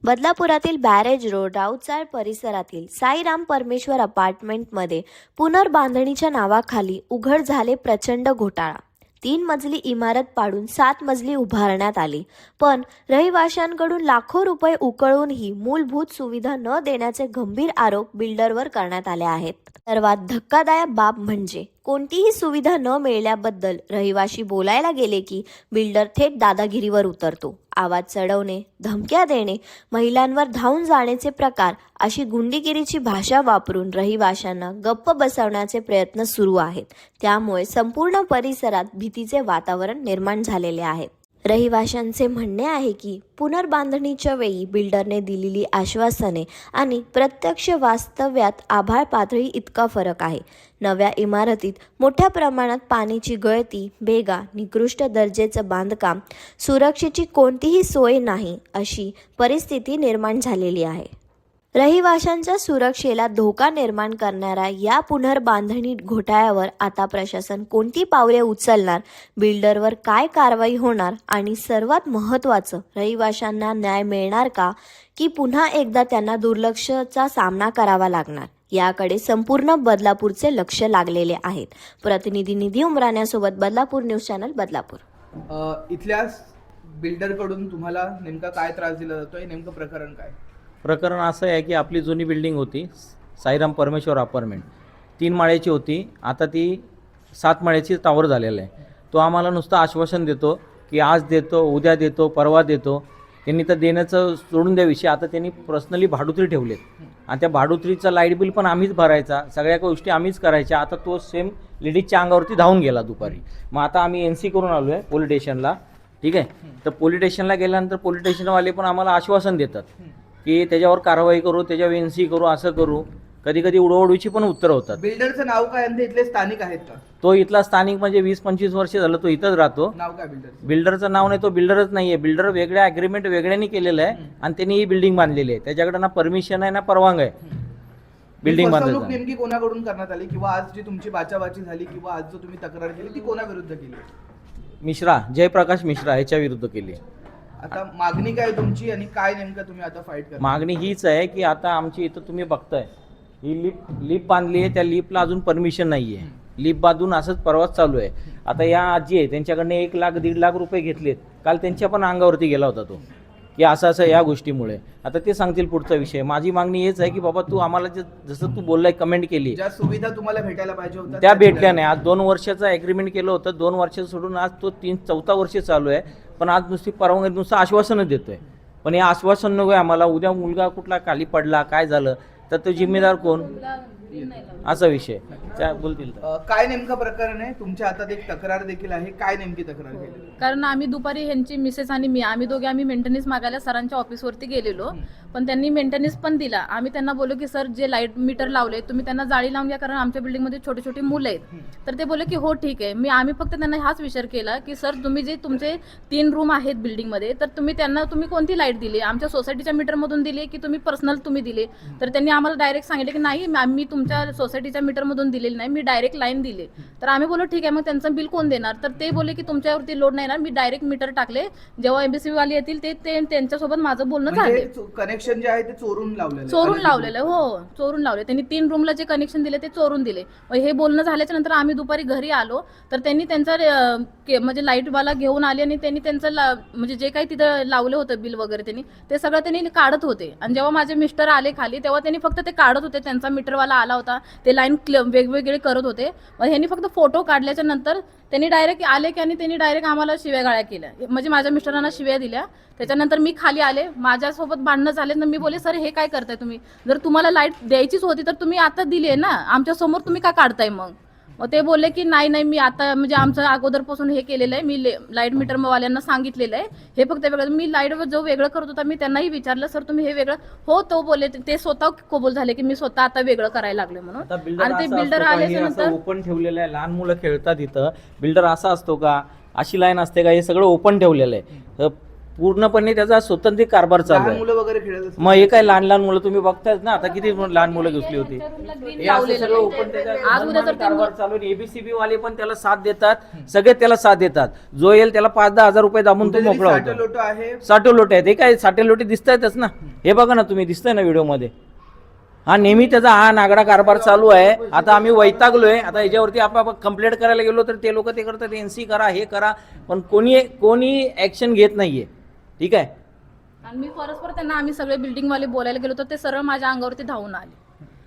बदलापुरातील barrage road राऊतचाळ परिसरातील साईराम परमेश्वर अपार्टमेंटमध्ये पुनर्बांधणीच्या नावाखाली उघड झाले प्रचंड घोटाळा। 3 मजली इमारत पाडून 7 मजली उभारण्यात आली, पण रहिवाशांकडून लाखो रुपये उकळूनही मूलभूत सुविधा न देण्याचे गंभीर आरोप बिल्डरवर करण्यात आले आहेत। सर्वात धक्कादायक बाब म्हणजे कोणतीही सुविधा न मिळाल्याबद्दल रहिवाशी बोलायला गेले की बिल्डर थेट दादागिरीवर उतरतो। आवाज चढवणे, धमक्या देणे, महिलांवर धावून जाण्याचे प्रकार अशी गुंडगिरीची भाषा वापरून रहिवाशांना गप्प बसवण्याचे प्रयत्न सुरू आहेत। त्यामुळे संपूर्ण परिसरात भीतीचे वातावरण निर्माण झालेले आहे। रहिवाशांचे म्हणणे आहे की पुनर्बांधणीच्या वेळी बिल्डरने दिलेली आश्वासने आणि प्रत्यक्ष वास्तव्यात आभाळ पातळी इतका फरक आहे। नव्या इमारतीत मोठ्या प्रमाणात पाण्याची गळती, भेगा, निकृष्ट दर्जाचं बांधकाम, सुरक्षेची कोणतीही सोय नाही अशी परिस्थिती निर्माण झालेली आहे। रहिवाशांच्या सुरक्षेला धोका निर्माण करणाऱ्या या पुनर्बांधणी घोटाळ्यावर आता प्रशासन कोणती पावले उचलणार, बिल्डरवर काय कारवाई होणार आणि सर्वात महत्त्वाचं रहिवाशांना न्याय मिळणार का, की पुन्हा एकदा त्यांना दुर्लक्षाचा सामना करावा लागणार, याकडे संपूर्ण बदलापूरचे लक्ष लागलेले आहेत। प्रतिनिधी निधी उमराण्यासोबत बदलापूर न्यूज चॅनल बदलापूर। इथल्या बिल्डरकडून तुम्हाला नेमका काय त्रास दिला जातोय, नेमकं प्रकरण काय? प्रकरण असं आहे की आपली जुनी बिल्डिंग होती साईराम परमेश्वर अपार्टमेंट, 3 माळ्याची होती, आता ती 7 माळ्याची टावर झालेलं आहे। तो आम्हाला नुसतं आश्वासन देतो की आज देतो, उद्या देतो, परवा देतो। त्यांनी तर देण्याचं सोडून द्या विषय, आता त्यांनी पर्सनली भाडुत्री ठेवलेत आणि त्या भाडुत्रीचं लाईट बिल पण आम्हीच भरायचा, सगळ्या गोष्टी आम्हीच करायच्या। आता तो सेम लेडीजच्या अंगावरती धावून गेला दुपारी। मग आता आम्ही NC करून आलो आहे पोलीस स्टेशनला, ठीक आहे। तर पोलीस स्टेशनला गेल्यानंतर पोलीस स्टेशनवाले पण आम्हाला आश्वासन देतात की त्याच्यावर कारवाई करू, त्याच्यावर NC करू, असं करू। कधी कधी उडवडूची पण उत्तर होतात। बिल्डरचं नाव काय आणि ते इथले स्थानिक आहेत का? तो इथला स्थानिक म्हणजे 20-25 वर्ष झालं तो इथंच राहतो। नाव काय बिल्डरचं? बिल्डरचं नाव नाही, तो बिल्डरच नाही आहे। बिल्डर वेगळ्या ॲग्रीमेंट वेगळ्याने केलेलं आहे आणि त्यांनी ही बिल्डिंग बांधलेली आहे, त्याच्याकडे ना परमिशन आहे ना परवानगी आहे बिल्डिंग बांधायची। नेमकी कोणाकडून करण्यात आली, किंवा आज जी तुमची बाचाबाची झाली किंवा आज जो तुम्ही तक्रार केली ती कोणाविरुद्ध केली? मिश्रा, जयप्रकाश मिश्रा याच्या विरुद्ध केली। आता मागणी काय तुमची आणि काय नेमकं तुम्ही आता फाईट करता? मागणी हीच आहे की आता आमची इथं तुम्ही बघताय ही लिफ्ट बांधली आहे, त्या लिफ्टला अजून परमिशन नाही आहे। लिफ्ट बांधून असंच प्रवास चालू आहे। आता या आजी आहे त्यांच्याकडनं 1 लाख 1.5 लाख रुपये घेतलेत, काल त्यांच्या पण अंगावरती गेला होता तो की असं या गोष्टीमुळे। आता ते सांगतील पुढचा विषय। माझी मागणी हेच आहे की बाबा तू आम्हाला जसं तू बोललाय, कमेंट केली, ज्या सुविधा तुम्हाला भेटायला पाहिजे होत्या त्या भेटल्या नाही। आज 2 वर्षाचं ॲग्रीमेंट केलं होतं, 2 वर्षाचं सोडून आज तो 4था वर्ष चालू आहे, पण आज नुसती परवानगी, नुसतं आश्वासनं देतोय। पण हे आश्वासन नको आहे आम्हाला, उद्या मुलगा कुठला खाली पडला, काय झालं तर तो जिम्मेदार कोण, असा विषय त्या बोलतील। काय नेमकं प्रकरण आहे? तुमच्या हातात एक तक्रार देखील आहे, काय नेमकी तक्रार केली? कारण आम्ही दुपारी ह्यांची मिसेस आणि मी आम्ही दोघे मेंटेनन्स मागायला सरांच्या ऑफिसवरती गेलेलो, पण त्यांनी मेंटेनन्स पण दिला। आम्ही त्यांना बोललो की सर जे लाईट मीटर लावले तुम्ही त्यांना जाळी लावून घ्या, कारण आमच्या बिल्डिंगमध्ये छोटे छोटे मुलं आहेत। तर ते बोलले की हो ठीक आहे। आम्ही फक्त त्यांना हाच विचार केला की सर तुम्ही जे तुमचे 3 रूम आहेत बिल्डिंगमध्ये, तर तुम्ही कोणती लाईट दिली, आमच्या सोसायटीच्या मीटरमधून दिली की तुम्ही पर्सनल तुम्ही दिले? तर त्यांनी आम्हाला डायरेक्ट सांगितले की नाही मी तुमच्या सोसायटीच्या मीटरमधून दिलेली नाही, मी डायरेक्ट लाईन दिली। तर आम्ही बोललो ठीक आहे, मग त्यांचं बिल कोण देणार? तर ते बोलले की तुमच्यावरती लोड नाही ना, मी डायरेक्ट मीटर टाकले, जेव्हा MBC वाले येतील ते त्यांच्यासोबत माझं बोलणं झालं। कनेक्शन जे आहे ते चोरून लावलेलं? हो, चोरून लावले त्यांनी। 3 रूमला जे कनेक्शन दिले ते चोरून दिले। हे बोलणं झाल्याच्या नंतर आम्ही दुपारी घरी आलो, तर त्यांनी त्यांचा म्हणजे लाईटवाला घेऊन आले आणि त्यांनी त्यांचं म्हणजे जे काही तिथं लावलं होतं बिल वगैरे ते सगळं त्यांनी काढत होते। आणि जेव्हा माझे मिस्टर आले खाली तेव्हा त्यांनी फक्त ते काढत होते, त्यांचा मीटरवाला आला होता, ते लाईन वेगवेगळे करत होते। मग ह्यांनी फक्त फोटो काढल्याच्या नंतर त्यांनी डायरेक्ट आले की आणि त्यांनी डायरेक्ट आम्हाला शिव्यागाळ्या केल्या, म्हणजे माझ्या मिस्टरांना शिव्या दिल्या। त्याच्यानंतर मी खाली आले, माझ्यासोबत भांडणं झाले, तर मी बोले सर हे काय करताय तुम्ही? जर तुम्हाला लाईट द्यायचीच होती तर तुम्ही आता दिली आहे ना, आमच्या समोर तुम्ही का काढताय? मग ते बोलले की नाही मी आता म्हणजे आमचं अगोदरपासून हे केलेलं आहे, मी लाईट मीटर वाल्यांना सांगितलेलं आहे, हे फक्त वेगळं। मी लाईट जो वेगळं करत होता मी त्यांनाही विचारलं सर तुम्ही हे वेगळं, हो तो बोलले, ते स्वतः कबूल झाले की मी स्वतः आता वेगळं करायला लागले म्हणून। आणि ते बिल्डर आल्यानंतर ओपन ठेवलेलं आहे, लहान मुलं खेळतात इथं। बिल्डर असा असतो का, अशी लाईन असते का? हे सगळं ओपन ठेवलेलं आहे। पूर्णपणे त्याचा स्वतंत्र कारभार चालू लहान आहे. मुलं वगैरे खेळत असतील. मग हे काय लहान लहान मुलं तुम्ही बघतायत ना, आता किती लहान मुलं घुसली होती. हे असं सगळं open त्याचा आज उद्या जर ते कारभार चालू आहे. ABCB वाले पण त्याला साथ देतात, सगळे त्याला साथ देतात. जो येईल त्याला 5-10 हजार रुपये दाबून तो कुठेतरी मोकळा साठं होतो. लोटं आहे. साठे लोटे आहेत, हे काय साठे लोटे दिसतायतच ना, हे बघा ना तुम्ही, दिसतंय ना व्हिडिओमध्ये. हा नेहमी त्याचा हा नागडा कारभार चालू आहे. आता आम्ही वैतागलोय, आता याच्यावरती आपण कंप्लेंट करायला गेलो तर ते लोक ते करतात NC करा, हे करा, पण कोणी ऍक्शन घेत नाहीये. ठीक आहे. आणि मी परस्पर त्यांना आम्ही सगळे बिल्डिंग वाले बोलायला गेलो तर ते सरळ माझ्या अंगावरती धावून आले.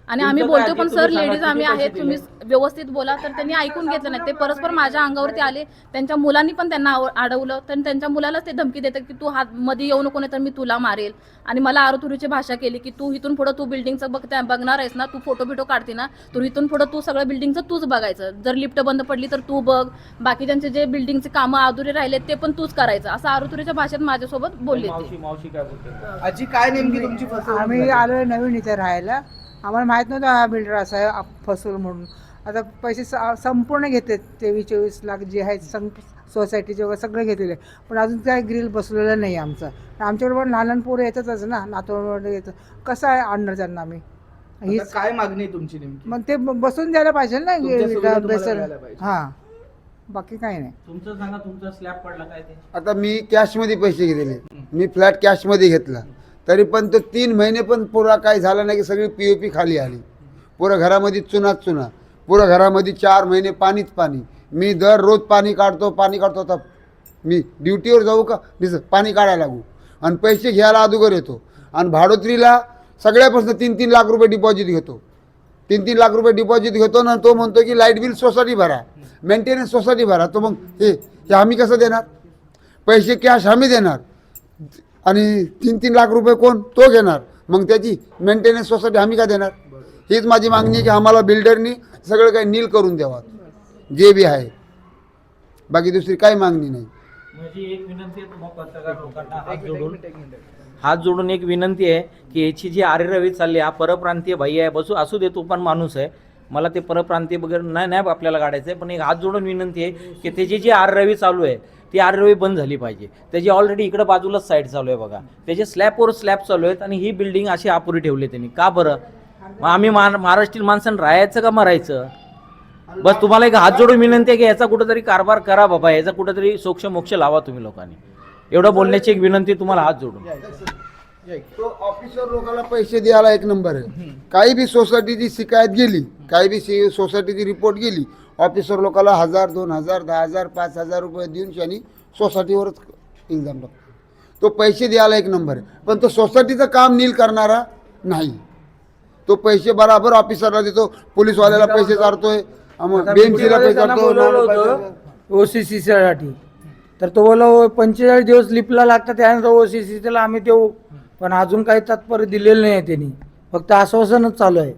आणि आम्ही तुमचं काय बोलतो पण आधी सर तुम्ही सांगा, लेडीज आम्ही किती आहेत, पैसे तुम्ही व्यवस्थित बोला, तर त्यांनी ऐकून घेतलं नाही. ते परस्पर माझ्या अंगावरती आले. त्यांच्या मुलांनी पण त्यांना अडवलं, तर त्यांच्या मुलालाच ते धमकी देतात की तू हात मध्ये येऊ नको नाही तर मी तुला मारेल. आणि मला आरोतुरीची भाषा केली की तू इथून पुढे तू बिल्डिंगचं बघणार आहेस ना, तू फोटो काढते ना, तू इथून पुढे तू सगळं बिल्डिंगचं तूच बघायचं. जर लिफ्ट बंद पडली तर तू बघ, बाकीच्यांचे जे बिल्डिंगचे कामं अधुरे राहिले ते पण तूच करायचं, असं आरोतुरीच्या भाषेत माझ्यासोबत बोलले ते. मावशी काय बोलते. आजी काय नेमकी तुमची फसवणूक आम्ही झाली? आलो नवीन इथे राहायला, आम्हाला माहीत नव्हतं हा बिल्डर असा आहे फसवल म्हणून. आता पैसे संपूर्ण घेते 23-24 लाख जे आहेत सोसायटीचे वगैरे सगळे घेतलेले, पण अजून काय ग्रिल बसलेलं नाही आमचं. आमच्याबरोबर लहान लहान पोरं येतातच ना, नातवंड येतात, कसं आहे आणणार त्यांना आम्ही. आता काय मागणी आहे तुमची नेमकी? मग ते बसून द्यायला पाहिजे ना तुमच्या सुविधा तुम्हाला बेसन. मिळायला पाहिजे. हां, बाकी काही नाही. तुमचं सांगा, तुमचा स्लॅब पडला काय ते. आता मी कॅशमध्ये पैसे घेतलेले, मी फ्लॅट कॅशमध्ये घेतला, तरी पण तो 3 महिने पण पुरा काय झाला नाही की सगळी POP खाली आली. पुरं घरामध्ये चुनाच चुना, पुरं घरामध्ये 4 महिने पाणीच पाणी. मी दररोज पाणी काढतो. आता मी ड्युटीवर जाऊ का पाणी काढायला लागू आणि पैसे घ्यायला अगोदर येतो. आणि भाडोत्रीला सगळ्यापासून 3-3 लाख रुपये डिपॉझिट घेतो. 3-3 लाख रुपये डिपॉझिट घेतो ना, तो म्हणतो की लाईट बिल सोसायटी भरा, मेंटेनन्स सोसायटी भरा. तो मग हे आम्ही कसं देणार? पैसे कॅश आम्ही देणार आणि 3-3 लाख रुपये कोण तो घेणार, मग त्याची मेंटेनन्स सोसायटी आम्ही का देणार? हीच माझी मागणी आहे की आम्हाला बिल्डरनी सगळं काही नील करून द्यावा जे बी आहे, बाकी दुसरी काही मागणी नाही. माझी एक विनंती आहे तुम्हाला पत्रकार लोकांना हात जोडून एक विनंती आहे की याची जी आरेरवी चालली, हा परप्रांतीय भाई आहे, असू दे, तो पण माणूस आहे, मला ते परप्रांतीय वगैरे नाही आपल्याला काढायचं आहे, पण एक हात जोडून विनंती आहे की त्याची जी आरेरवी चालू आहे ती आरेरवी बंद झाली पाहिजे. त्याची ऑलरेडी इकडं बाजूलाच साईड चालू आहे बघा, त्याचे स्लॅबवर स्लॅब चालू आहेत आणि ही बिल्डिंग अशी अपुरी ठेवली त्यांनी. का बरं? मग आम्ही महाराष्ट्रीयन माणसांना राहायचं का मरायचं? बस तुम्हाला एक हात जोडून विनंती आहे की याचा कुठंतरी कारभार करा बाबा, याचा कुठंतरी सोक्ष मोक्ष लावा तुम्ही लोकांनी. एवढं बोलण्याची एक विनंती तुम्हाला हात जोडून. तो ऑफिसर लोकांना पैसे द्यायला एक नंबर आहे. काही बी सोसायटीची शिकायत गेली, काही बी सोसायटीची रिपोर्ट गेली, ऑफिसर लोकांना 1000, 2000, 10,000, 5,000 रुपये देऊन त्यांनी सोसायटीवरच इल्जाम टाकतो. तो पैसे द्यायला एक नंबर आहे, पण तो सोसायटीचं काम नील करणारा नाही. तो पैसे बराबर ऑफिसरला देतो, पोलीसवाल्याला पैसे चारतोय, BMC ला पैसे चारतो. OCC साठी तर तो बोला 45 दिवस लिपला लागतात, त्यानंतर OCCला आम्ही देऊ, पण अजून काही तात्पर्य दिलेलं नाही आहे त्यांनी, फक्त आश्वासनच चालू आहे.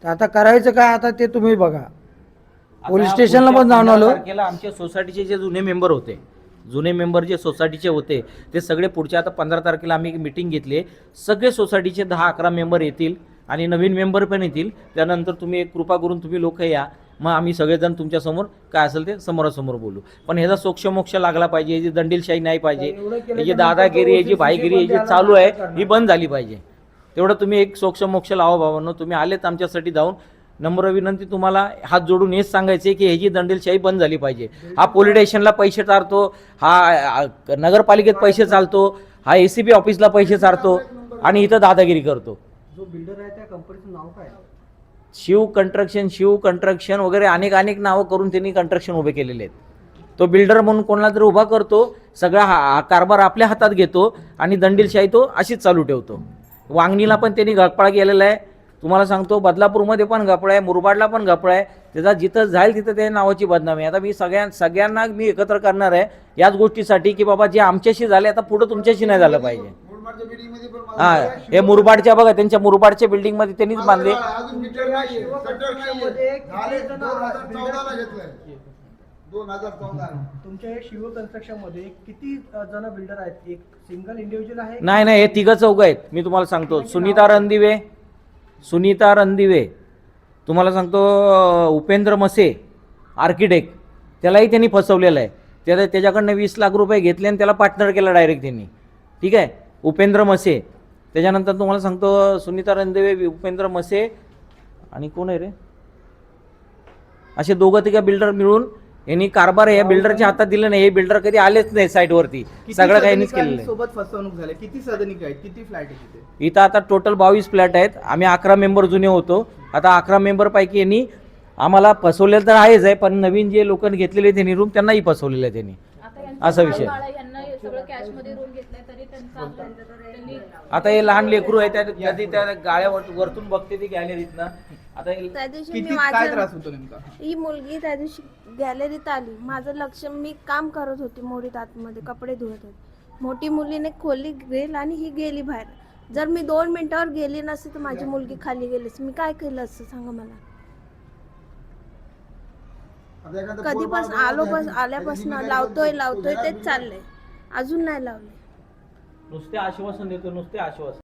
तर आता करायचं काय, आता ते तुम्ही बघा. पोलीस स्टेशनला पण जाऊन आलो. आमच्या सोसायटीचे जे जुने मेंबर जे सोसायटीचे होते ते सगळे पुढच्या आता 15 तारखेला आम्ही मीटिंग घेतली. सगळे सोसायटीचे 10-11 मेंबर येतील आणि नवीन मेंबर पण येतील. त्यानंतर तुम्ही एक कृपा करून तुम्ही लोक या, मग आम्ही सगळेजण तुमच्यासमोर काय असेल ते समोरासमोर बोलू. पण ह्याचा सोक्षमोक्ष लागला पाहिजे, याची दंडीलशाही नाही पाहिजे, याची दादागिरी, याची भाईगिरी जी चालू आहे ही बंद झाली पाहिजे. तेवढं तुम्ही एक सोक्षमोक्ष लावा भावांनो. तुम्ही आलेत आमच्यासाठी जाऊन, नम्र विनंती तुम्हाला हात जोडून हेच सांगायचे की ह्याची दंडीलशाही बंद झाली पाहिजे. हा पोलीस स्टेशनला पैसे चारतो, हा नगरपालिकेत पैसे चालतो, हा ACB ऑफिसला पैसे चारतो आणि इथं दादागिरी करतो. जो बिल्डर आहे त्या कंपनीचं नाव काय? शिव कंस्ट्रक्शन वगैरे अनेक नावं करून त्यांनी कंस्ट्रक्शन उभे केलेले आहेत. तो बिल्डर म्हणून कोणाला तरी उभा करतो, सगळा हा कारभार आपल्या हातात घेतो आणि दंडीलशाही तो अशीच चालू ठेवतो. वांगणीला पण त्यांनी गळपाळ केलेला आहे. तुम्हाला सांगतो बदलापूरमध्ये पण गपळा आहे, मुरबाडला पण गपळा आहे. त्याचा जिथं जाईल तिथं त्या नावाची बदनामी. आता मी सगळ्यांना मी एकत्र करणार आहे याच गोष्टीसाठी की बाबा जे आमच्याशी झाले आता पुढं तुमच्याशी नाही झालं पाहिजे. हा, हे मुरबाडच्या बघा, त्यांच्या मुरबाडच्या बिल्डिंगमध्ये त्यांनीच बांधले. अजून मीटर नाही, शटर नाहीये. झाले 2014ला घेतलंय. 2014. तुमच्या हे शिव कन्स्ट्रक्शन मध्ये किती जण बिल्डर आहेत? एक सिंगल इंडिव्हिज्युअल आहे? नाही, हे 3 चौघ आहेत. मी तुम्हाला सांगतो, सुनीता रणदिवे, तुम्हाला सांगतो उपेंद्र मसे आर्किटेक्ट, त्यालाही त्यांनी फसवलेलं आहे. त्याच्याकडनं 20 लाख रुपये घेतले आणि त्याला पार्टनर केला डायरेक्ट त्यांनी. ठीक आहे, उपेंद्र मसे, त्याच्यानंतर तुम्हाला सांगतो सुनीता रणदेवे, उपेंद्र मसे आणि कोण आहे रे, असे दोघं तिघं बिल्डर मिळून यांनी कारभार या बिल्डरच्या हातात दिलं नाही. हे बिल्डर कधी आलेच नाही साईटवरती, किती सगळं काही यांनीच केलेलं आहे. सोबत फसवणूक झाली, किती सदनिका आहेत, किती फ्लॅट आहे तिथे? इथं आता टोटल 22 फ्लॅट आहेत. आम्ही 11 मेंबर जुने होतो. आता 11 मेंबरपैकी यांनी आम्हाला फसवलेलं तर आहेच आहे, पण नवीन जे लोक घेतलेले त्यांनी रूम त्यांनाही फसवलेलं आहे त्यांनी. आता यांचा असा विषय. बाळा यांना हे सगळं कॅशमध्ये रूम घेतलाय तरी त्यांनी आता हे लहान लेकरू आहे, कधी त्या गाळ्यावर वरतून बघते ती गॅलरीतनं. आता हे त्या दिवशी किती मी काय माझं त्रास होतो नेमका? ही मुलगी त्या दिवशी गॅलरीत आली, माझं लक्ष, मी काम करत होती मोडीत आतमध्ये, कपडे धुवत होते. मोठी मुलीने खोली गेल आणि ही गेली बाहेर. जर मी 2 मिनिटावर गेली नसती तर माझी मुलगी खाली गेलीच. मी काय केलं असतं सांगा मला. कधीपासून आल्यापासून लावतोय तेच चाललंय, अजून नाही लावले. नुसते आश्वासन देतो, नुसते आश्वासन.